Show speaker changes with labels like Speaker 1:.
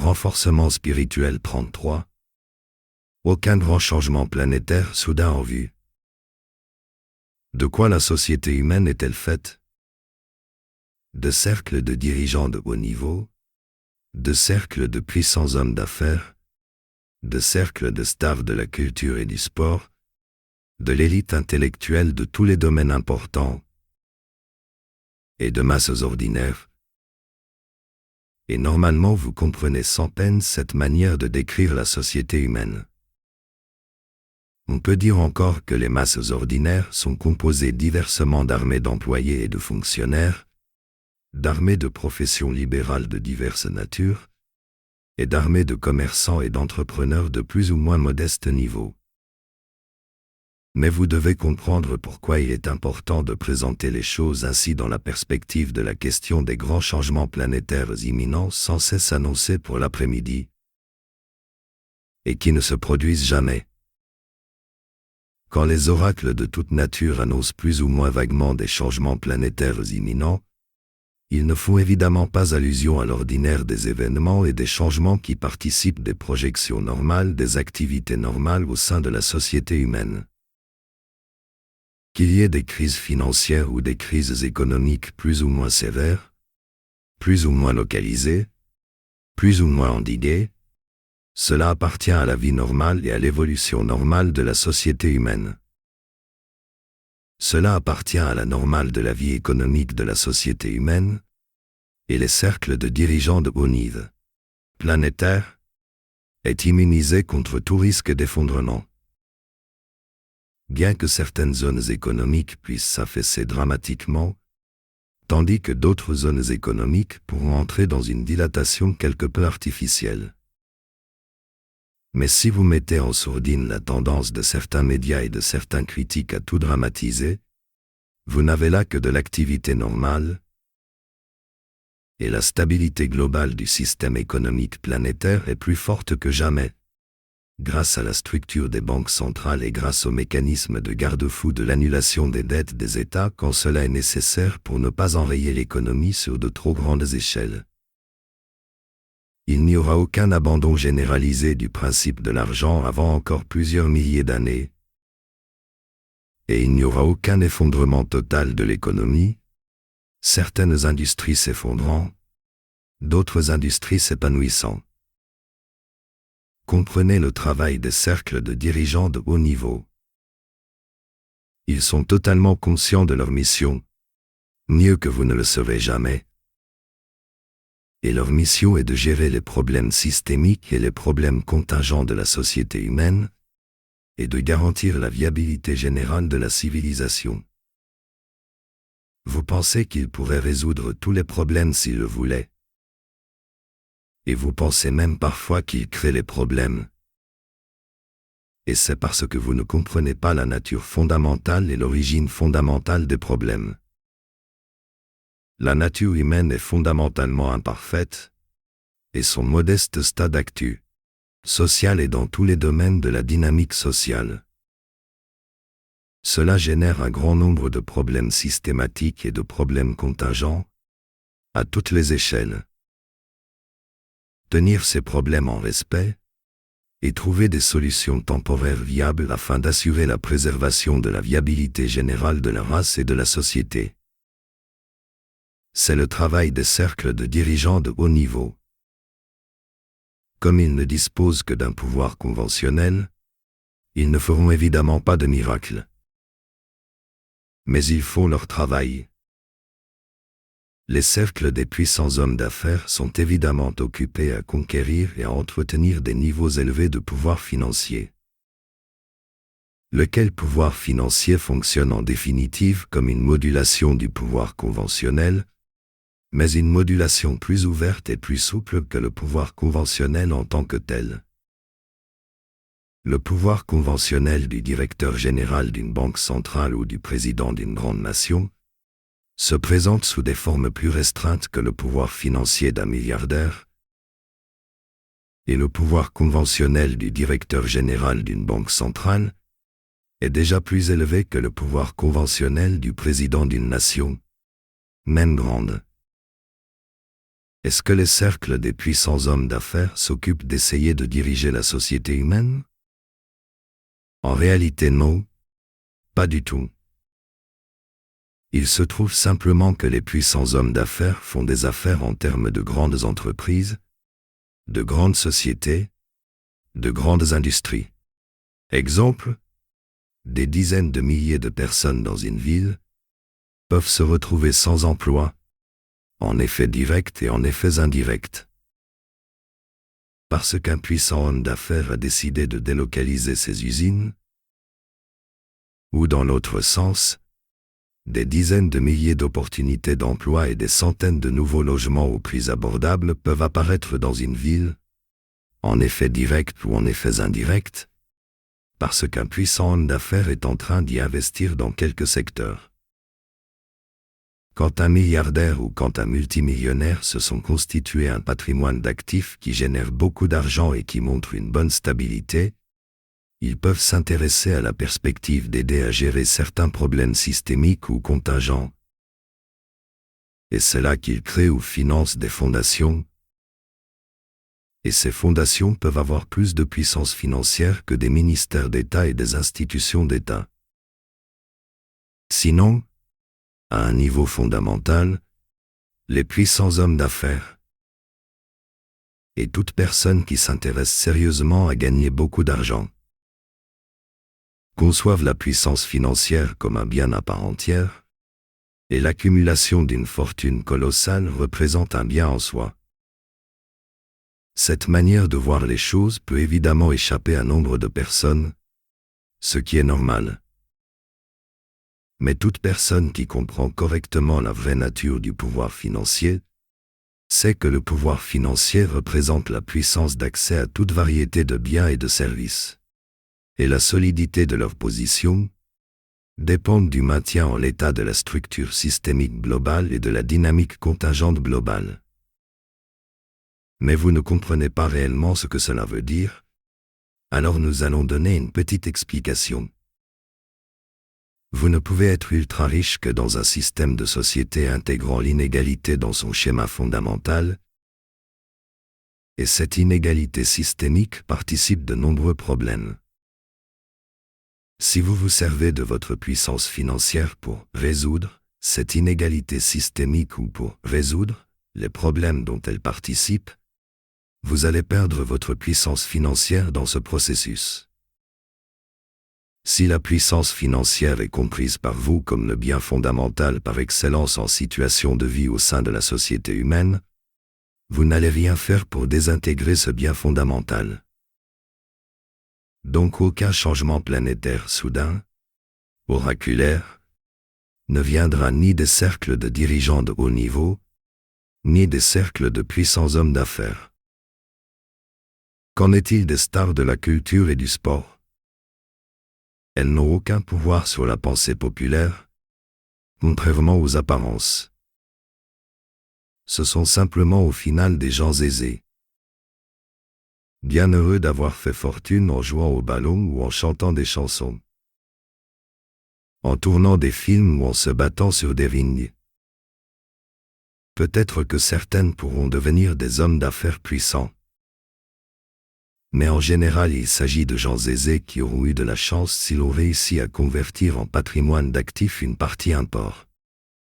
Speaker 1: renforcement spirituel 33. Aucun grand changement planétaire soudain en vue. De quoi la société humaine est-elle faite? De cercles de dirigeants de haut niveau, de cercles de puissants hommes d'affaires, de cercles de staff de la culture et du sport, de l'élite intellectuelle de tous les domaines importants, et de masses ordinaires. Et normalement vous comprenez sans peine cette manière de décrire la société humaine. On peut dire encore que les masses ordinaires sont composées diversement d'armées d'employés et de fonctionnaires, d'armées de professions libérales de diverses natures, et d'armées de commerçants et d'entrepreneurs de plus ou moins modeste niveau. Mais vous devez comprendre pourquoi il est important de présenter les choses ainsi dans la perspective de la question des grands changements planétaires imminents sans cesse annoncés pour l'après-midi, et qui ne se produisent jamais. Quand les oracles de toute nature annoncent plus ou moins vaguement des changements planétaires imminents, ils ne font évidemment pas allusion à l'ordinaire des événements et des changements qui participent des projections normales des activités normales au sein de la société humaine. Qu'il y ait des crises financières ou des crises économiques plus ou moins sévères, plus ou moins localisées, plus ou moins endiguées, cela appartient à la vie normale et à l'évolution normale de la société humaine. Cela appartient à la normale de la vie économique de la société humaine, et les cercles de dirigeants de haut niveau planétaire est immunisé contre tout risque d'effondrement. Bien que certaines zones économiques puissent s'affaisser dramatiquement, tandis que d'autres zones économiques pourront entrer dans une dilatation quelque peu artificielle. Mais si vous mettez en sourdine la tendance de certains médias et de certains critiques à tout dramatiser, vous n'avez là que de l'activité normale, et la stabilité globale du système économique planétaire est plus forte que jamais, grâce à la structure des banques centrales et grâce au mécanisme de garde-fou de l'annulation des dettes des États quand cela est nécessaire pour ne pas enrayer l'économie sur de trop grandes échelles. Il n'y aura aucun abandon généralisé du principe de l'argent avant encore plusieurs milliers d'années, et il n'y aura aucun effondrement total de l'économie, certaines industries s'effondrant, d'autres industries s'épanouissant. Comprenez le travail des cercles de dirigeants de haut niveau. Ils sont totalement conscients de leur mission, mieux que vous ne le serez jamais. Et leur mission est de gérer les problèmes systémiques et les problèmes contingents de la société humaine, et de garantir la viabilité générale de la civilisation. Vous pensez qu'ils pourraient résoudre tous les problèmes s'ils le voulaient. Et vous pensez même parfois qu'ils créent les problèmes. Et c'est parce que vous ne comprenez pas la nature fondamentale et l'origine fondamentale des problèmes. La nature humaine est fondamentalement imparfaite, et son modeste stade actuel, social est dans tous les domaines de la dynamique sociale. Cela génère un grand nombre de problèmes systématiques et de problèmes contingents, à toutes les échelles. Tenir ces problèmes en respect, et trouver des solutions temporaires viables afin d'assurer la préservation de la viabilité générale de la race et de la société. C'est le travail des cercles de dirigeants de haut niveau. Comme ils ne disposent que d'un pouvoir conventionnel, ils ne feront évidemment pas de miracle. Mais ils font leur travail. Les cercles des puissants hommes d'affaires sont évidemment occupés à conquérir et à entretenir des niveaux élevés de pouvoir financier. Lequel pouvoir financier fonctionne en définitive comme une modulation du pouvoir conventionnel, mais une modulation plus ouverte et plus souple que le pouvoir conventionnel en tant que tel. Le pouvoir conventionnel du directeur général d'une banque centrale ou du président d'une grande nation se présente sous des formes plus restreintes que le pouvoir financier d'un milliardaire, et le pouvoir conventionnel du directeur général d'une banque centrale est déjà plus élevé que le pouvoir conventionnel du président d'une nation, même grande. Est-ce que les cercles des puissants hommes d'affaires s'occupent d'essayer de diriger la société humaine? En réalité non, pas du tout. Il se trouve simplement que les puissants hommes d'affaires font des affaires en termes de grandes entreprises, de grandes sociétés, de grandes industries. Exemple, des dizaines de milliers de personnes dans une ville peuvent se retrouver sans emploi, en effets directs et en effets indirects. Parce qu'un puissant homme d'affaires a décidé de délocaliser ses usines, ou dans l'autre sens, des dizaines de milliers d'opportunités d'emploi et des centaines de nouveaux logements aux prix abordables peuvent apparaître dans une ville, en effets directs ou en effets indirects, parce qu'un puissant homme d'affaires est en train d'y investir dans quelques secteurs. Quand un milliardaire ou quand un multimillionnaire se sont constitués un patrimoine d'actifs qui génère beaucoup d'argent et qui montre une bonne stabilité, ils peuvent s'intéresser à la perspective d'aider à gérer certains problèmes systémiques ou contingents. Et c'est là qu'ils créent ou financent des fondations. Et ces fondations peuvent avoir plus de puissance financière que des ministères d'État et des institutions d'État. Sinon, à un niveau fondamental, les puissants hommes d'affaires et toute personne qui s'intéresse sérieusement à gagner beaucoup d'argent conçoivent la puissance financière comme un bien à part entière, et l'accumulation d'une fortune colossale représente un bien en soi. Cette manière de voir les choses peut évidemment échapper à nombre de personnes, ce qui est normal. Mais toute personne qui comprend correctement la vraie nature du pouvoir financier sait que le pouvoir financier représente la puissance d'accès à toute variété de biens et de services. Et la solidité de leur position dépendent du maintien en l'état de la structure systémique globale et de la dynamique contingente globale. Mais vous ne comprenez pas réellement ce que cela veut dire, alors nous allons donner une petite explication. Vous ne pouvez être ultra riche que dans un système de société intégrant l'inégalité dans son schéma fondamental, et cette inégalité systémique participe de nombreux problèmes. Si vous vous servez de votre puissance financière pour résoudre cette inégalité systémique ou pour résoudre les problèmes dont elle participe, vous allez perdre votre puissance financière dans ce processus. Si la puissance financière est comprise par vous comme le bien fondamental par excellence en situation de vie au sein de la société humaine, vous n'allez rien faire pour désintégrer ce bien fondamental. Donc aucun changement planétaire soudain, oraculaire, ne viendra ni des cercles de dirigeants de haut niveau, ni des cercles de puissants hommes d'affaires. Qu'en est-il des stars de la culture et du sport? Elles n'ont aucun pouvoir sur la pensée populaire, contrairement aux apparences. Ce sont simplement au final des gens aisés, bien heureux d'avoir fait fortune en jouant au ballon ou en chantant des chansons, en tournant des films ou en se battant sur des rings. Peut-être que certaines pourront devenir des hommes d'affaires puissants. Mais en général, il s'agit de gens aisés qui auront eu de la chance s'ils ont réussi à convertir en patrimoine d'actifs une partie import.